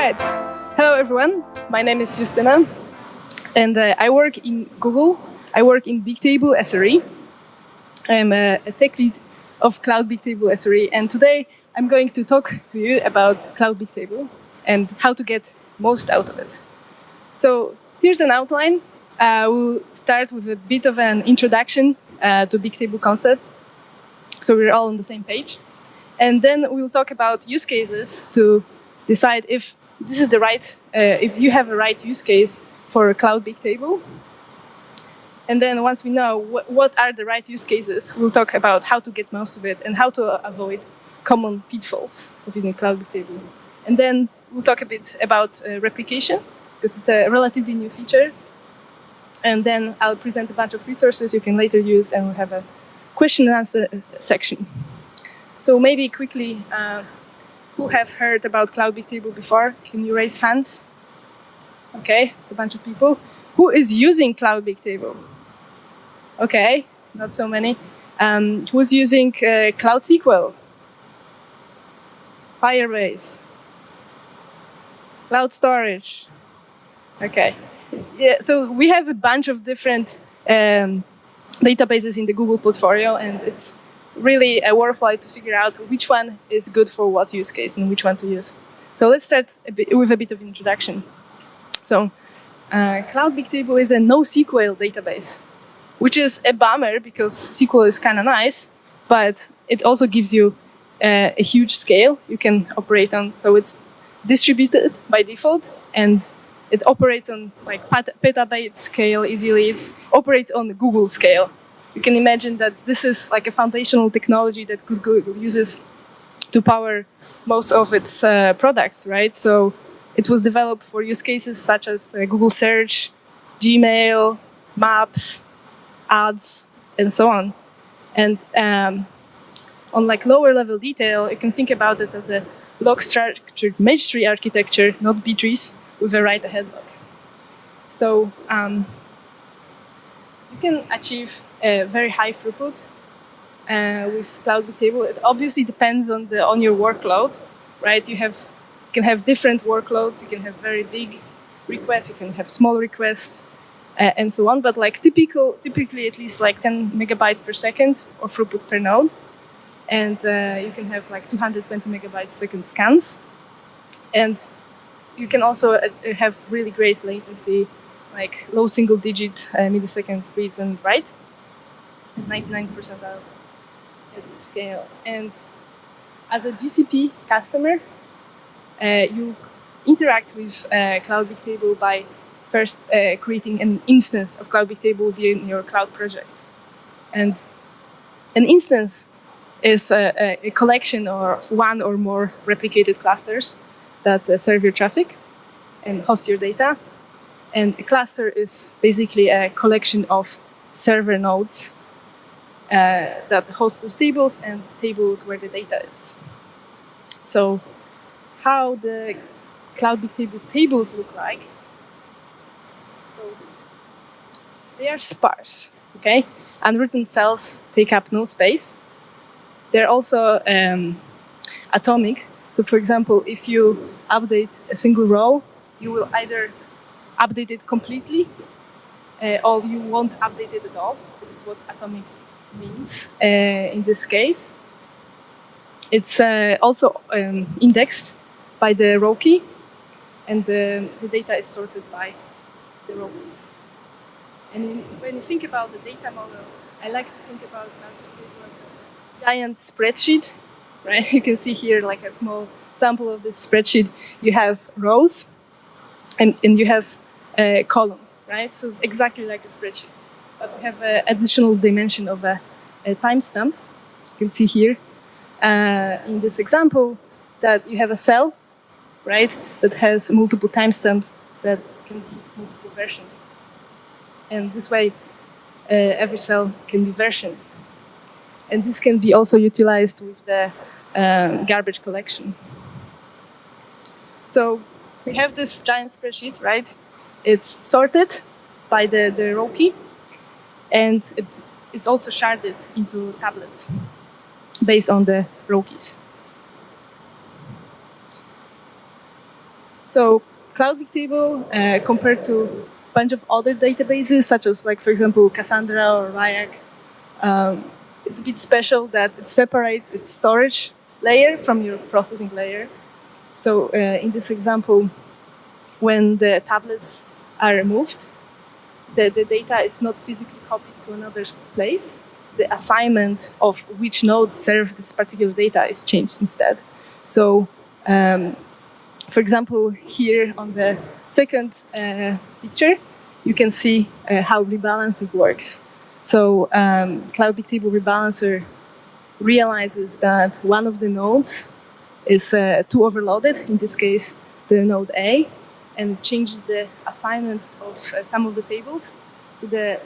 right. Hello, everyone. My name is Justyna, and I work in Google. I work in Bigtable SRE. I'm a tech lead of Cloud Bigtable SRE, and today I'm going to talk to you about Cloud Bigtable and how to get most out of it. So here's an outline. We'll start with a bit of an introduction to Bigtable concepts, so we're all on the same page. And then we'll talk about use cases to decide if this is the right, if you have a right use case for Cloud Bigtable. And then once we know what are the right use cases, we'll talk about how to get most of it and how to avoid common pitfalls of using Cloud Bigtable. And then we'll talk a bit about replication, because it's a relatively new feature. And then I'll present a bunch of resources you can later use, and we'll have a question and answer section. So maybe quickly, who have heard about Cloud Bigtable before? Can you raise hands? Okay, it's a bunch of people. Who is using Cloud Bigtable? Okay, not so many. Who's using Cloud SQL? Firebase? Cloud storage? Okay. Yeah, so we have a bunch of different databases in the Google portfolio, and it's really worthwhile to figure out which one is good for what use case and which one to use. So let's start with a bit of introduction. So Cloud Bigtable is a NoSQL database, which is a bummer because SQL is kind of nice, but it also gives you a huge scale you can operate on. So it's distributed by default, and it operates on like petabyte scale easily. It operates on the Google scale. You can imagine that this is like a foundational technology that Google uses to power most of its products, right? So it was developed for use cases such as Google Search, Gmail, Maps, Ads, and so on. And on like lower level detail, you can think about it as a log-structured mesh tree architecture, not B-trees, with a write-ahead log. So you can achieve a very high throughput with Cloud Bigtable. It obviously depends on your workload, right? You can have different workloads. You can have very big requests. You can have small requests, and so on. But like typically at least like 10 megabytes per second of throughput per node, and you can have like 220 megabytes per second scans, and you can also have really great latency, like low single-digit millisecond reads and write, at 99% out at the scale. And as a GCP customer, you interact with Cloud Bigtable by first creating an instance of Cloud Bigtable within your cloud project. And an instance is a collection of one or more replicated clusters that serve your traffic and host your data. And a cluster is basically a collection of server nodes that host those tables and tables where the data is. So how the Cloud Bigtable tables look like? So they are sparse, okay? Unwritten cells take up no space. They're also atomic. So for example, if you update a single row, you will either update it completely, or you won't update it at all. This is what atomic means in this case. It's also indexed by the row key, and the data is sorted by the row keys. And when you think about the data model, I like to think about a giant spreadsheet, right? You can see here like a small sample of this spreadsheet. You have rows, and you have columns, right? So exactly like a spreadsheet. But we have an additional dimension of a timestamp. You can see here in this example that you have a cell, right, that has multiple timestamps that can be multiple versions. And this way, every cell can be versioned. And this can be also utilized with the garbage collection. So we have this giant spreadsheet, right? It's sorted by the row key, and it's also sharded into tablets based on the row keys. So Cloud Bigtable, compared to a bunch of other databases, such as, like, for example, Cassandra or RAIAC, it's a bit special that it separates its storage layer from your processing layer. So in this example, when the tablets are removed, the data is not physically copied to another place. The assignment of which nodes serve this particular data is changed instead. So, for example, here on the second picture, you can see how rebalancing works. So Cloud Bigtable Rebalancer realizes that one of the nodes is too overloaded, in this case, the node A, and changes the assignment of some of the tables to the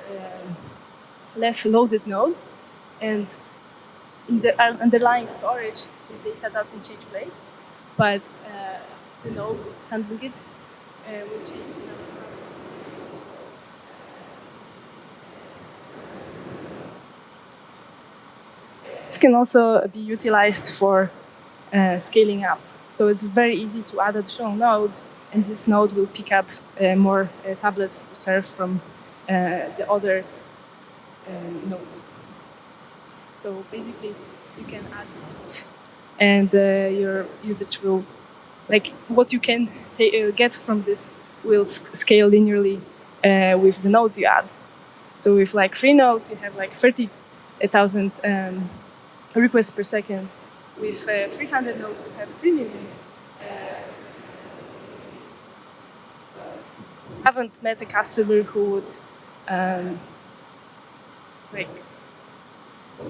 less loaded node. And in the underlying storage, the data doesn't change place, but the node handling it will change. This can also be utilized for scaling up. So it's very easy to add additional nodes, and this node will pick up more tablets to serve from the other nodes. So basically, you can add nodes, and your usage will, like, what you can get from this will scale linearly with the nodes you add. So with like 3 nodes, you have like 30,000 requests per second. With 300 nodes, we have 3 million. I haven't met a customer who would like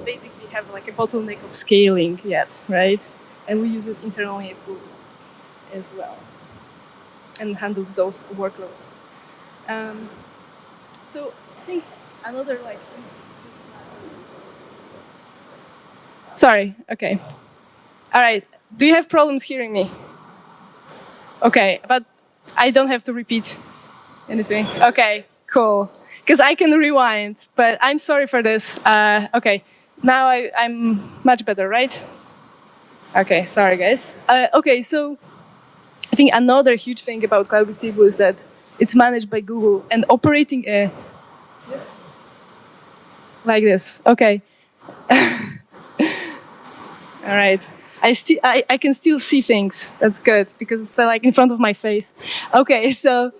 basically have like a bottleneck of scaling yet, right? And we use it internally at Google as well, and handles those workloads. So I think another like. Sorry. Okay. All right. Do you have problems hearing me? Okay, but I don't have to repeat anything. Okay, cool. Because I can rewind, but I'm sorry for this. Okay, now I'm much better, right? Okay, sorry guys. Okay, so I think another huge thing about Cloud Bigtable is that it's managed by Google and operating yes, like this. Okay. All right. I can still see things. That's good because it's like in front of my face. Okay, so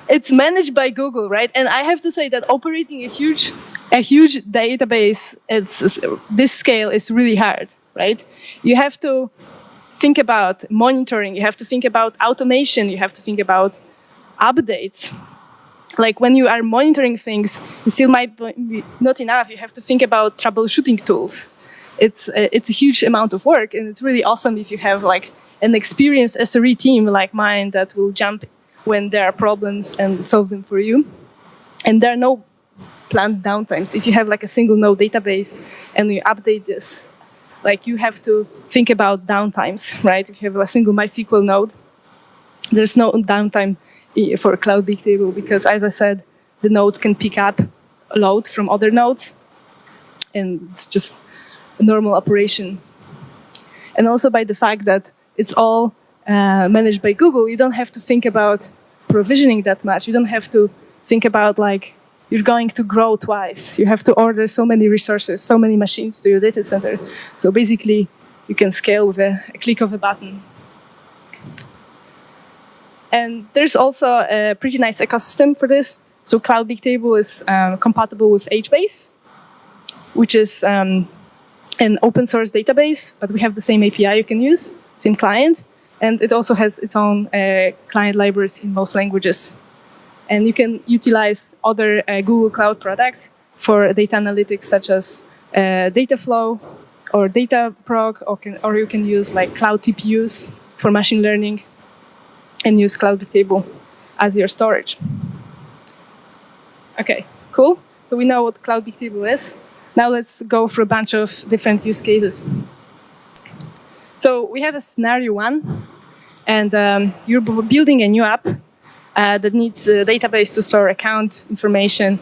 it's managed by Google, right? And I have to say that operating a huge database, this scale is really hard, right? You have to think about monitoring. You have to think about automation. You have to think about updates. Like when you are monitoring things, it still might be not enough. You have to think about troubleshooting tools. It's a huge amount of work, and it's really awesome if you have like an experienced SRE team like mine that will jump when there are problems and solve them for you. And there are no planned downtimes. If you have like a single node database and you update this, like you have to think about downtimes, right? If you have a single MySQL node, there's no downtime for Cloud Bigtable because, as I said, the nodes can pick up a load from other nodes, and it's just a normal operation. And also by the fact that it's all managed by Google, you don't have to think about provisioning that much. You don't have to think about like you're going to grow twice. You have to order so many resources, so many machines to your data center. So basically, you can scale with a click of a button. And there's also a pretty nice ecosystem for this. So Cloud Bigtable is compatible with HBase, which is an open source database, but we have the same API you can use, same client. And it also has its own client libraries in most languages. And you can utilize other Google Cloud products for data analytics, such as Dataflow or Dataprog, or you can use like Cloud TPUs for machine learning and use Cloud Bigtable as your storage. Okay, cool. So we know what Cloud Bigtable is. Now let's go through a bunch of different use cases. So we have a scenario 1, and you're building a new app that needs a database to store account information.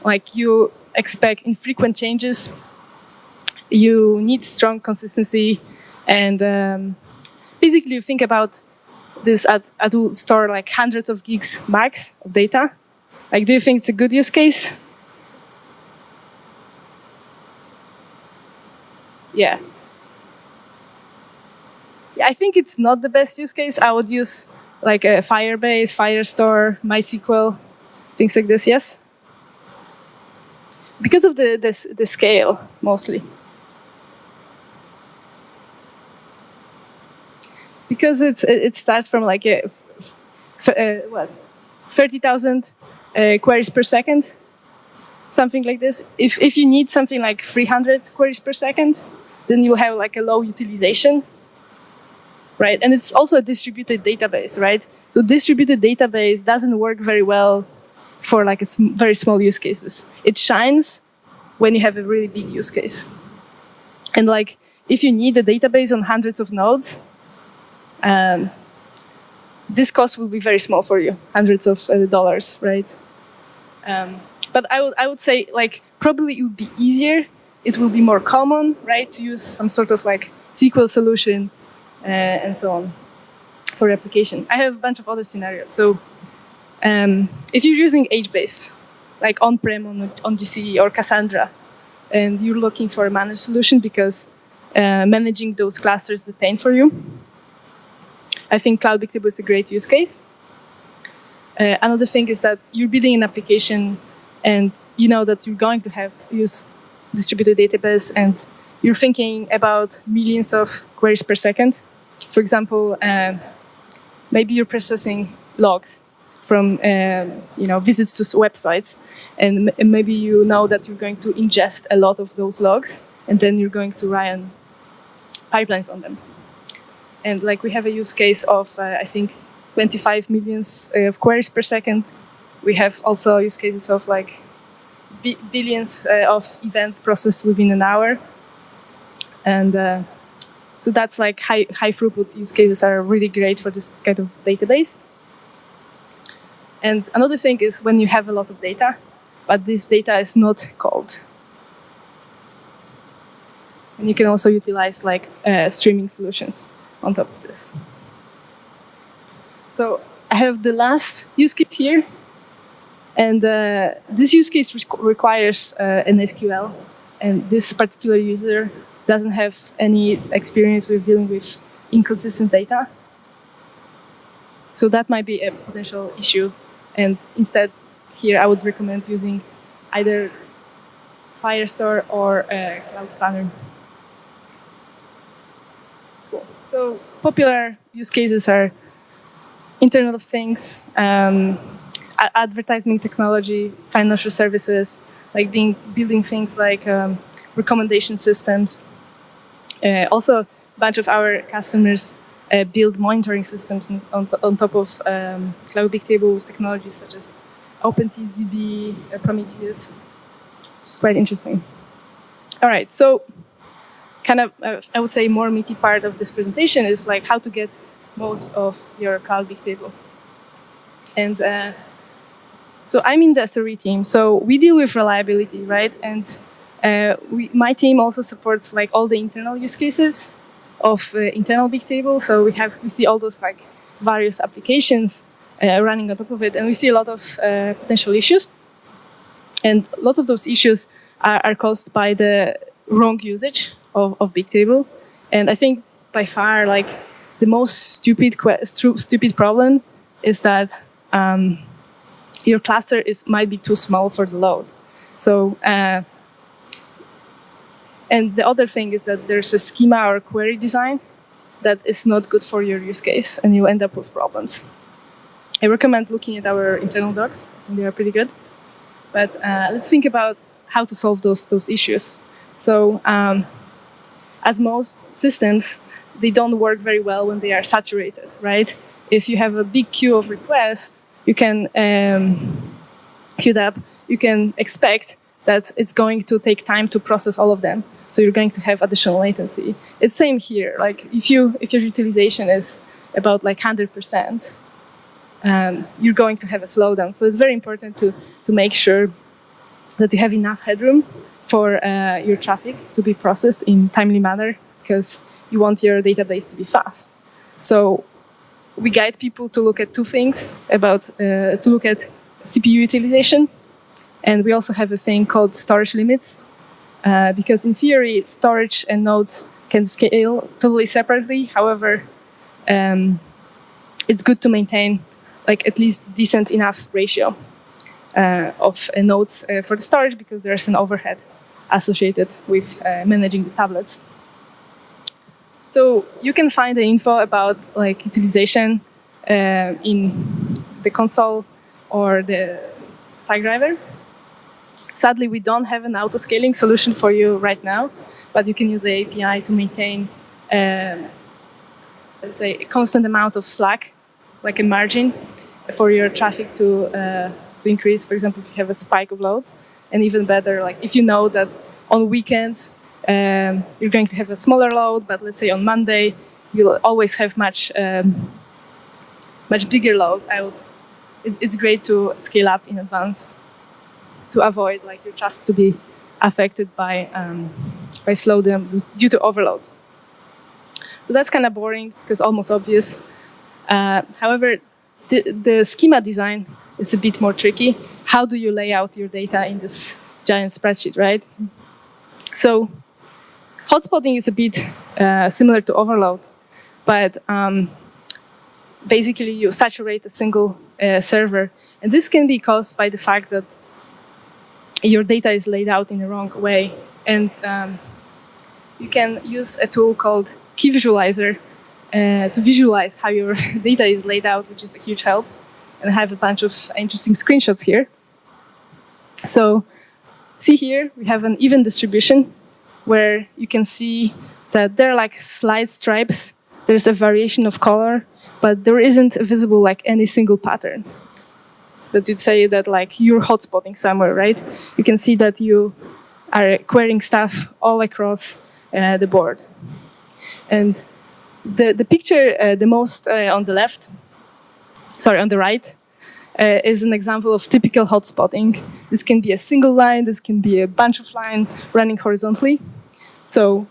Like you expect infrequent changes, you need strong consistency, and basically you think about this will store like hundreds of gigs max of data. Like, do you think it's a good use case? Yeah. I think it's not the best use case. I would use like a Firebase, Firestore, MySQL, things like this, yes? Because of the scale, mostly. Because it starts from like what, 30,000 queries per second, something like this. If you need something like 300 queries per second, then you'll have like a low utilization, right? And it's also a distributed database, right? So distributed database doesn't work very well for like very small use cases. It shines when you have a really big use case. And like, if you need a database on hundreds of nodes, this cost will be very small for you, hundreds of dollars, right? But I would say like probably it would be easier. It will be more common, right, to use some sort of like SQL solution and so on for replication. I have a bunch of other scenarios. So if you're using HBase, like on-prem on GCE or Cassandra, and you're looking for a managed solution because managing those clusters is a pain for you, I think Cloud Bigtable is a great use case. Another thing is that you're building an application and you know that you're going to use distributed database and you're thinking about millions of queries per second. For example, maybe you're processing logs from visits to websites, and maybe you know that you're going to ingest a lot of those logs, and then you're going to run pipelines on them. And like we have a use case of I think 25 millions of queries per second. We have also use cases of like billions of events processed within an hour, and so that's like high throughput use cases are really great for this kind of database. And another thing is when you have a lot of data, but this data is not cold. And you can also utilize like streaming solutions on top of this. So I have the last use case here. And this use case requires an SQL. And this particular user doesn't have any experience with dealing with inconsistent data. So that might be a potential issue. And instead, here I would recommend using either Firestore or Cloud Spanner. Cool. So popular use cases are Internet of Things, advertising technology, financial services, like building things like recommendation systems. Also, a bunch of our customers build monitoring systems on top of Cloud Bigtable with technologies such as OpenTSDB, Prometheus, which is quite interesting. All right, so kind of, I would say more meaty part of this presentation is like how to get most of your Cloud Bigtable. And so I'm in the SRE team, so we deal with reliability, right? And my team also supports like all the internal use cases of internal Bigtable. So we see all those like various applications running on top of it, and we see a lot of potential issues. And lots of those issues are caused by the wrong usage of Bigtable. And I think by far like the most stupid problem is that your cluster might be too small for the load. So, and the other thing is that there's a schema or query design that is not good for your use case, and you'll end up with problems. I recommend looking at our internal docs. I think they are pretty good. But let's think about how to solve those issues. So, as most systems, they don't work very well when they are saturated, right? If you have a big queue of requests, you can queued up, you can expect that it's going to take time to process all of them. So you're going to have additional latency. It's same here. Like if your utilization is about like 100%, you're going to have a slowdown. So it's very important to make sure that you have enough headroom for your traffic to be processed in timely manner, because you want your database to be fast. So we guide people to look at two things to look at CPU utilization, and we also have a thing called storage limits, because in theory, storage and nodes can scale totally separately. However, it's good to maintain like at least decent enough ratio of nodes for the storage, because there's an overhead associated with managing the tablets. So you can find the info about like utilization in the console or the SciDriver. Sadly, we don't have an auto-scaling solution for you right now, but you can use the API to maintain, let's say, a constant amount of slack, like a margin, for your traffic to increase. For example, if you have a spike of load, and even better, like if you know that on weekends you're going to have a smaller load, but let's say on Monday you'll always have much bigger load. It's great to scale up in advance to avoid like your traffic to be affected by slowdown due to overload. So that's kind of boring because almost obvious. However, the schema design is a bit more tricky. How do you lay out your data in this giant spreadsheet, right? So hotspotting is a bit similar to overload, but basically you saturate a single server. And this can be caused by the fact that your data is laid out in the wrong way. And you can use a tool called Key Visualizer to visualize how your data is laid out, which is a huge help. And I have a bunch of interesting screenshots here. So see here, we have an even distribution where you can see that there are like slight stripes. There's a variation of color, but there isn't visible like any single pattern that you'd say that like you're hotspotting somewhere, right? You can see that you are querying stuff all across the board. And the picture the most on the right, is an example of typical hotspotting. This can be a single line, this can be a bunch of lines running horizontally. So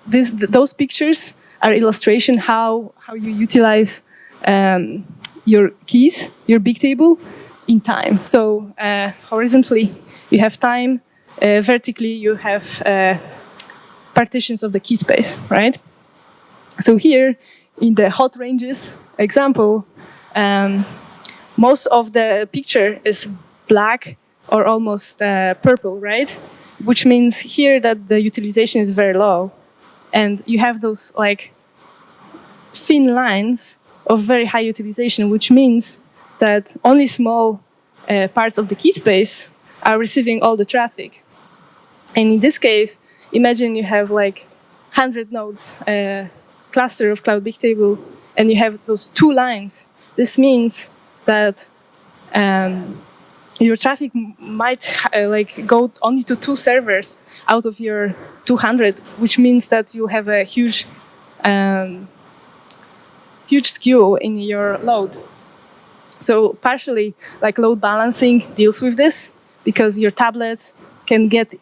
those pictures are illustration how you utilize your keys, your Bigtable, in time. So horizontally, you have time. Vertically, you have partitions of the key space, right? So here, in the hot ranges example, most of the picture is black or almost purple, right? Which means here that the utilization is very low. And you have those like thin lines of very high utilization, which means that only small parts of the key space are receiving all the traffic. And in this case, imagine you have like 100 nodes, cluster of Cloud Bigtable, and you have those two lines. This means that your traffic might like go only to 2 servers out of your 200, which means that you'll have a huge skew in your load. So partially, like load balancing deals with this because your tablets can get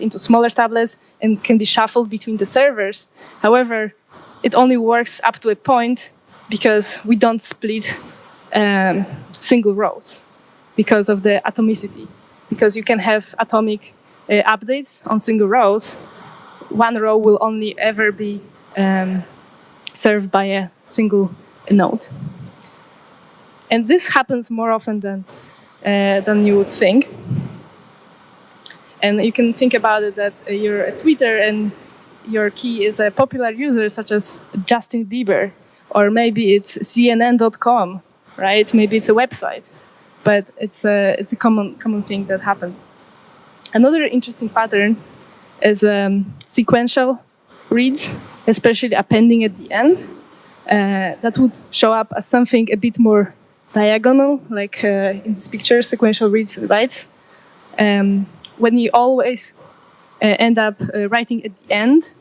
into smaller tablets and can be shuffled between the servers. However, it only works up to a point because we don't split single rows because of the atomicity. Because you can have atomic updates on single rows. One row will only ever be served by a single node. And this happens more often than you would think. And you can think about it that you're a Twitter and your key is a popular user such as Justin Bieber, or maybe it's CNN.com, right? Maybe it's a website, but it's a common thing that happens. Another interesting pattern is sequential reads, especially appending at the end. That would show up as something a bit more diagonal, like in this picture, sequential reads and writes. When you always end up writing at the end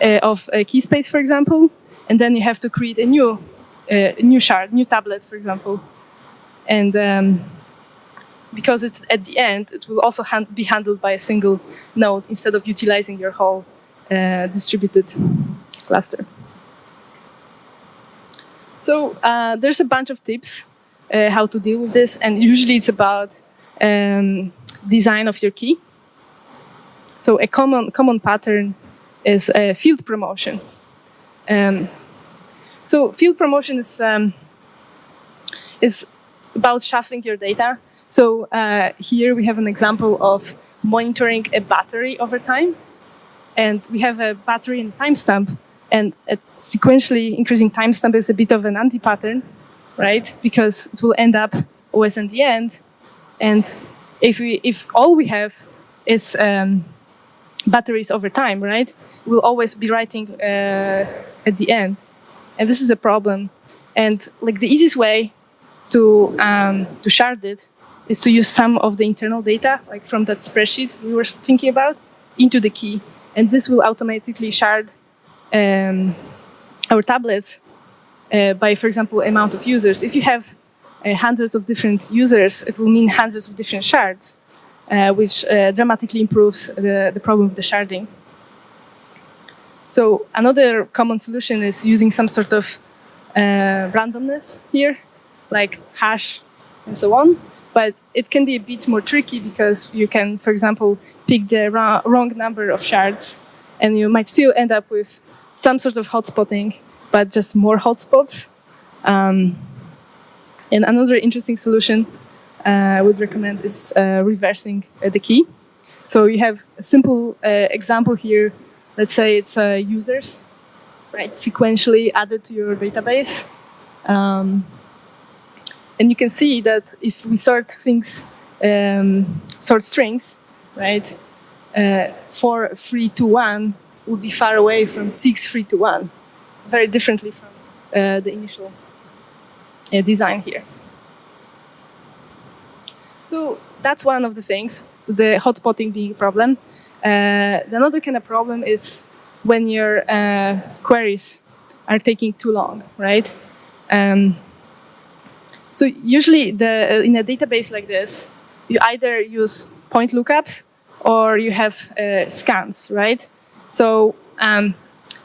of a key space, for example, and then you have to create a new shard, new tablet, for example. And because it's at the end, it will also be handled by a single node instead of utilizing your whole distributed cluster. So there's a bunch of tips how to deal with this, and usually it's about design of your key. So a common pattern is field promotion. So field promotion is about shuffling your data. So here we have an example of monitoring a battery over time. And we have a battery and timestamp. And a sequentially increasing timestamp is a bit of an anti-pattern, right? Because it will end up always at the end. And if all we have is batteries over time, right? We'll always be writing at the end. And this is a problem. And like the easiest way to shard it is to use some of the internal data, like from that spreadsheet we were thinking about, into the key. And this will automatically shard our tablets by, for example, amount of users. If you have hundreds of different users, it will mean hundreds of different shards, which dramatically improves the problem of the sharding. So another common solution is using some sort of randomness here, like hash and so on. But it can be a bit more tricky because you can, for example, pick the wrong number of shards, and you might still end up with some sort of hotspotting, but just more hotspots. And another interesting solution I would recommend is reversing the key. So you have a simple example here. Let's say it's users, right, sequentially added to your database. And you can see that if we sort things, sort strings, right, 4, 3, 2, 1 would be far away from 6, 3, 2, 1, very differently from the initial design here. So that's one of the things, the hotspotting being a problem. Another kind of problem is when your queries are taking too long, right? So usually in a database like this, you either use point lookups or you have scans, right? So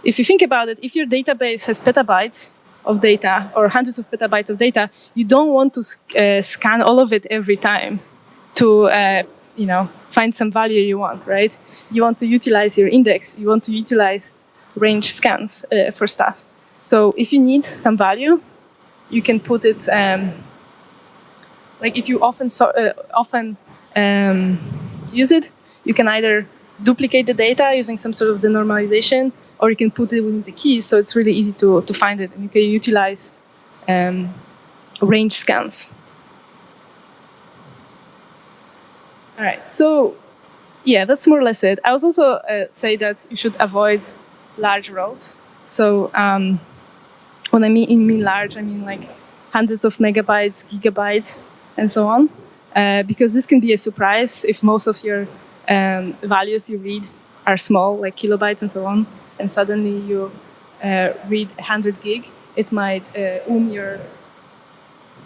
if you think about it, if your database has petabytes of data or hundreds of petabytes of data, you don't want to scan all of it every time to find some value you want, right? You want to utilize your index. You want to utilize range scans for stuff. So if you need some value, you can put it, like if you often use it, you can either duplicate the data using some sort of denormalization, or you can put it within the keys, so it's really easy to find it. And you can utilize range scans. All right, so yeah, that's more or less it. I would also say that you should avoid large rows. So when I mean large, I mean like hundreds of megabytes, gigabytes, and so on, because this can be a surprise if most of your values you read are small, like kilobytes and so on, and suddenly you read 100 gig. It might your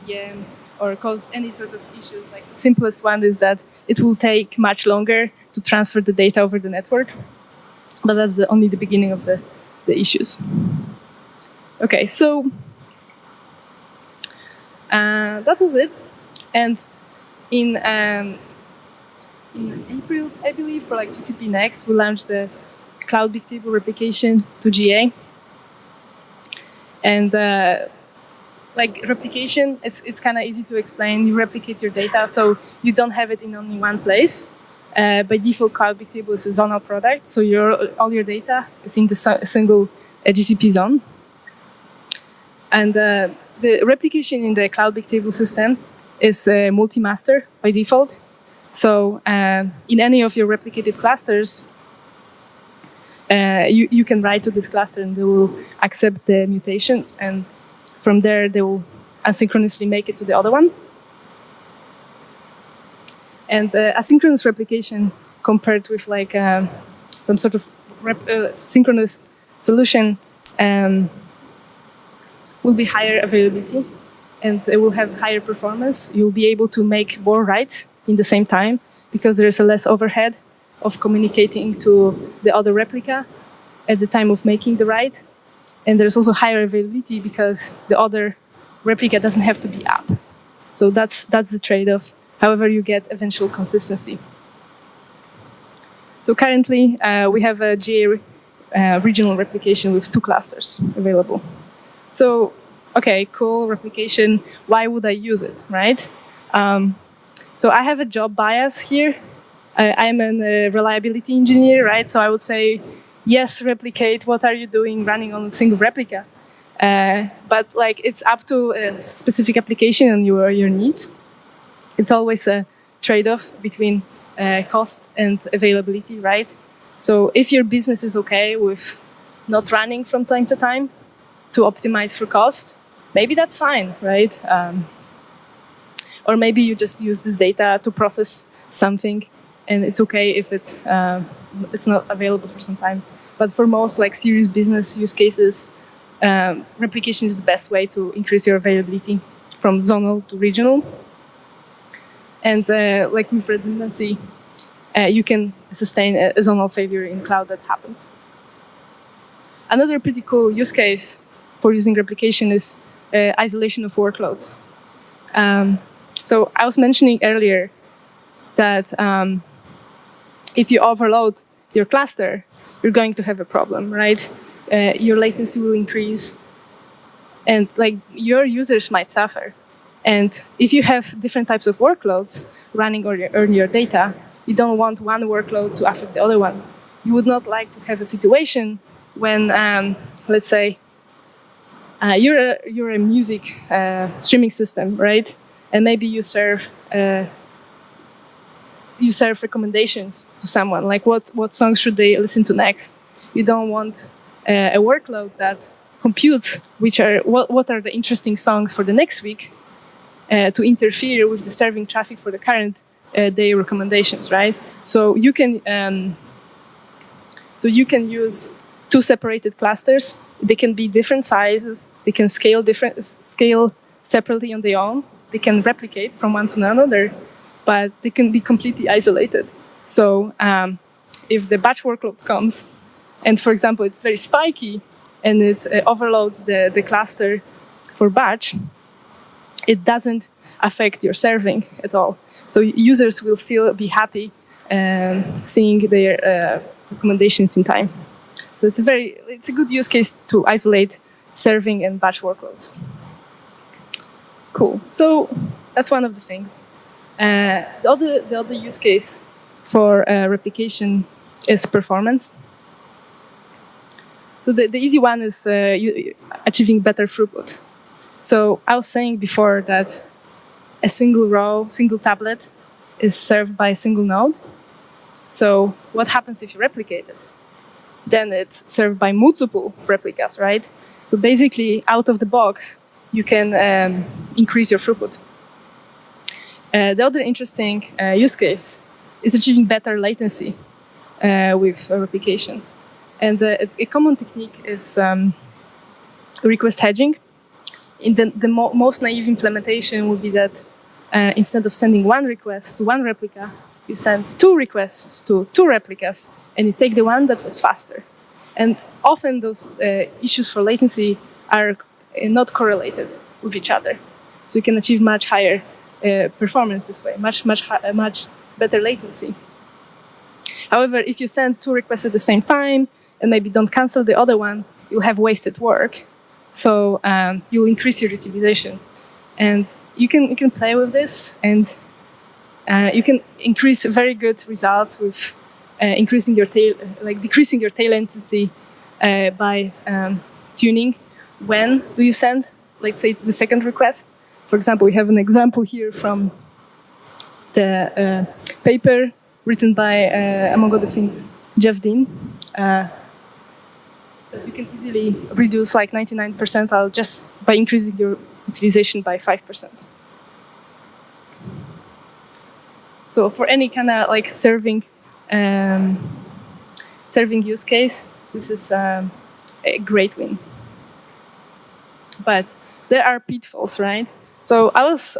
VM or cause any sort of issues. Like the simplest one is that it will take much longer to transfer the data over the network, but that's only the beginning of the issues. Okay, so that was it. And in April, I believe, for like GCP Next, we launched the Cloud Bigtable Replication to GA. And like replication, it's kind of easy to explain. You replicate your data, so you don't have it in only one place. By default, Cloud Bigtable is a zonal product, so all your data is in the single GCP zone. And the replication in the Cloud Bigtable system is multi-master by default. So in any of your replicated clusters, you can write to this cluster and they will accept the mutations, and from there they will asynchronously make it to the other one. And asynchronous replication compared with like some sort of synchronous solution will be higher availability, and it will have higher performance. You'll be able to make more writes in the same time because there's a less overhead of communicating to the other replica at the time of making the write. And there's also higher availability because the other replica doesn't have to be up. So that's the trade-off. However, you get eventual consistency. So currently, we have a GA regional replication with 2 clusters available. So, okay, cool, replication. Why would I use it, right? So I have a job bias here. I'm a reliability engineer, right? So I would say, yes, replicate. What are you doing running on a single replica? But like, it's up to a specific application and your needs. It's always a trade-off between cost and availability, right? So if your business is okay with not running from time to time to optimize for cost, maybe that's fine, right? Or maybe you just use this data to process something, and it's okay if it's not available for some time. But for most like serious business use cases, replication is the best way to increase your availability from zonal to regional. And like with redundancy, you can sustain a zonal failure in cloud that happens. Another pretty cool use case for using replication is isolation of workloads. So I was mentioning earlier that if you overload your cluster, you're going to have a problem, right? Your latency will increase, and like your users might suffer. And if you have different types of workloads running on your data, you don't want one workload to affect the other one. You would not like to have a situation when, let's say, you're a music streaming system, right? And maybe you serve recommendations to someone, like what songs should they listen to next. You don't want a workload that computes what are the interesting songs for the next week to interfere with the serving traffic for the current day recommendations, right? So you can use 2 separated clusters. They can be different sizes. They can scale separately on their own. They can replicate from one to another, but they can be completely isolated. So if the batch workload comes, and for example, it's very spiky, and it overloads the cluster for batch, it doesn't affect your serving at all. So users will still be happy seeing their recommendations in time. So it's a good use case to isolate serving and batch workloads. Cool. So that's one of the things. The other use case for replication is performance. So the easy one is achieving better throughput. So I was saying before that a single row, single tablet is served by a single node. So what happens if you replicate it? Then it's served by multiple replicas, right? So basically, out of the box, you can increase your throughput. The other interesting use case is achieving better latency with replication. And a common technique is request hedging. In the most naive implementation would be that instead of sending one request to one replica, you send 2 requests to 2 replicas, and you take the one that was faster. And often those issues for latency are not correlated with each other. So you can achieve much higher performance this way, much better latency. However, if you send 2 requests at the same time and maybe don't cancel the other one, you'll have wasted work. So you'll increase your utilization. And you can play with this, and you can increase very good results with decreasing your tail latency by tuning when do you send, let's say, the second request. For example, we have an example here from the paper written by, among other things, Jeff Dean, that you can easily reduce like 99 percentile just by increasing your utilization by 5%. So for any kind of like serving use case, this is a great win. But there are pitfalls, right? So I was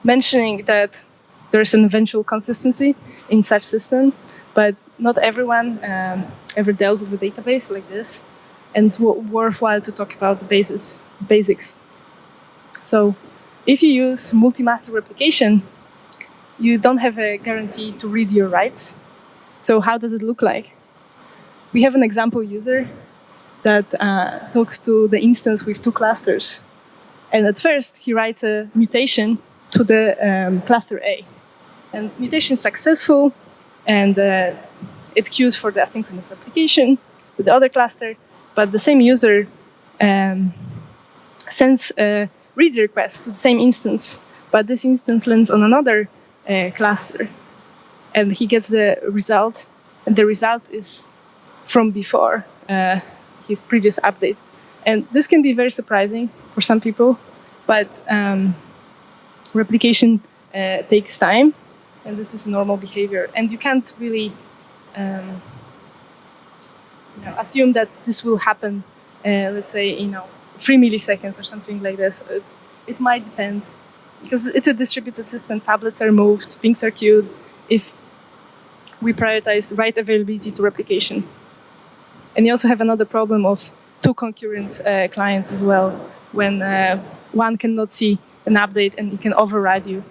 mentioning that there's an eventual consistency in such system, but not everyone ever dealt with a database like this. and it's worthwhile to talk about the basics. So if you use multi-master replication, you don't have a guarantee to read your writes. So how does it look like? We have an example user that talks to the instance with 2 clusters. And at first, he writes a mutation to the cluster A. And mutation is successful, and it queues for the asynchronous replication with the other cluster. But the same user sends a read request to the same instance, but this instance lands on another cluster. And he gets the result, and the result is from before his previous update. And this can be very surprising for some people, but replication takes time, and this is normal behavior. And you can't really assume that this will happen, let's say, 3 milliseconds or something like this. It might depend, because it's a distributed system. Tablets are moved, things are queued. If we prioritize write availability to replication. And you also have another problem of 2 concurrent clients as well, when one cannot see an update and it can override you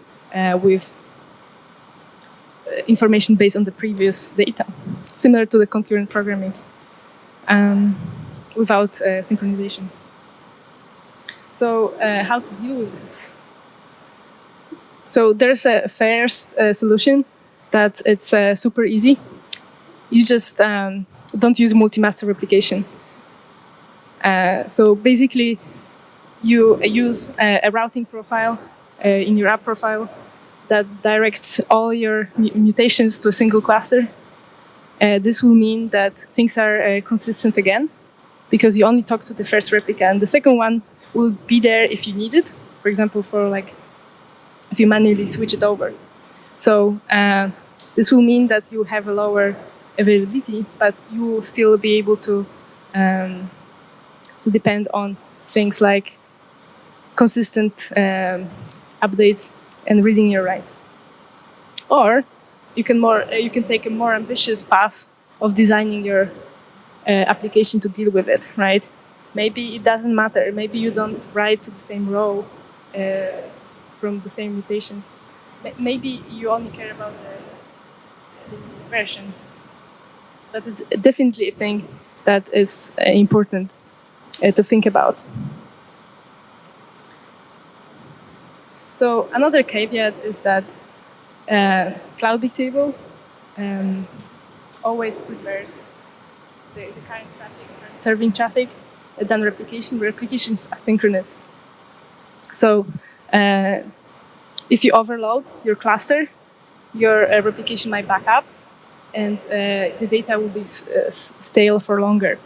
with information based on the previous data, similar to the concurrent programming without synchronization. So how to deal with this? So there's a first solution that it's super easy. You just don't use multi-master replication. So basically, you use a routing profile in your app profile that directs all your mutations to a single cluster. This will mean that things are consistent again, because you only talk to the first replica, and the second one will be there if you need it. For example, if you manually switch it over. So this will mean that you have a lower availability, but you will still be able to depend on things like consistent updates and reading your writes. Or you can take a more ambitious path of designing your application to deal with it, right? Maybe it doesn't matter. Maybe you don't write to the same row from the same mutations. Maybe you only care about the version. But it's definitely a thing that is important to think about. So another caveat is that Cloud Bigtable always prefers the current traffic, serving traffic, than replication. Replication is asynchronous. So if you overload your cluster, your replication might back up, and the data will be stale for longer.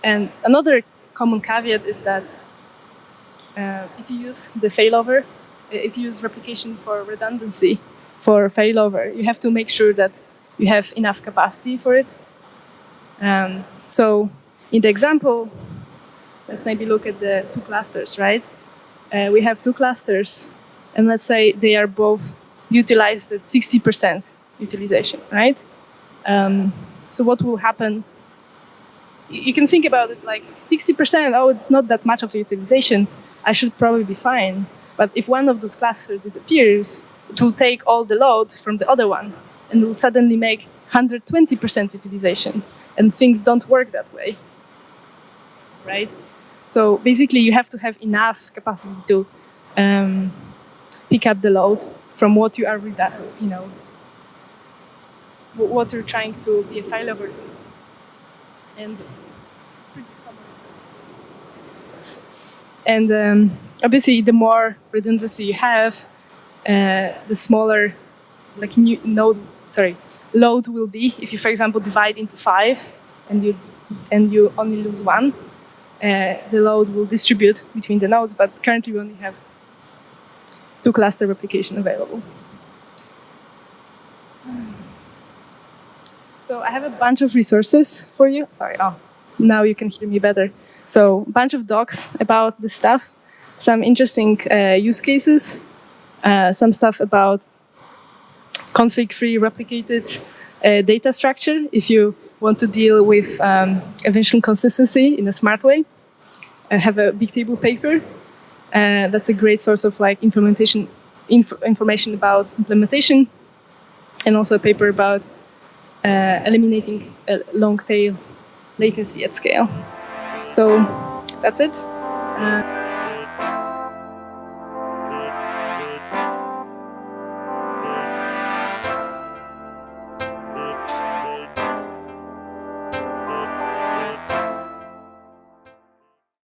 And another common caveat is that if you use the failover, if you use replication for redundancy, for failover, you have to make sure that you have enough capacity for it. So in the example, let's maybe look at the 2 clusters, right? We have 2 clusters, and let's say they are both utilized at 60% utilization, right? So what will happen? You can think about it like 60%, oh, it's not that much of the utilization. I should probably be fine. But if one of those clusters disappears, it will take all the load from the other one and will suddenly make 120% utilization. And things don't work that way, right? So basically, you have to have enough capacity to pick up the load from what you are, what you're trying to be a failover to. And obviously, the more redundancy you have, the smaller load will be. If you, for example, divide into 5 and you only lose 1, the load will distribute between the nodes. But currently, we only have 2 cluster replication available. So I have a bunch of resources for you. Sorry. Oh, now you can hear me better. So a bunch of docs about this stuff, some interesting use cases, some stuff about config-free replicated data structure. If you want to deal with eventual consistency in a smart way, have a Bigtable paper. That's a great source of like information about implementation, and also a paper about eliminating a long tail latency at scale. So that's it.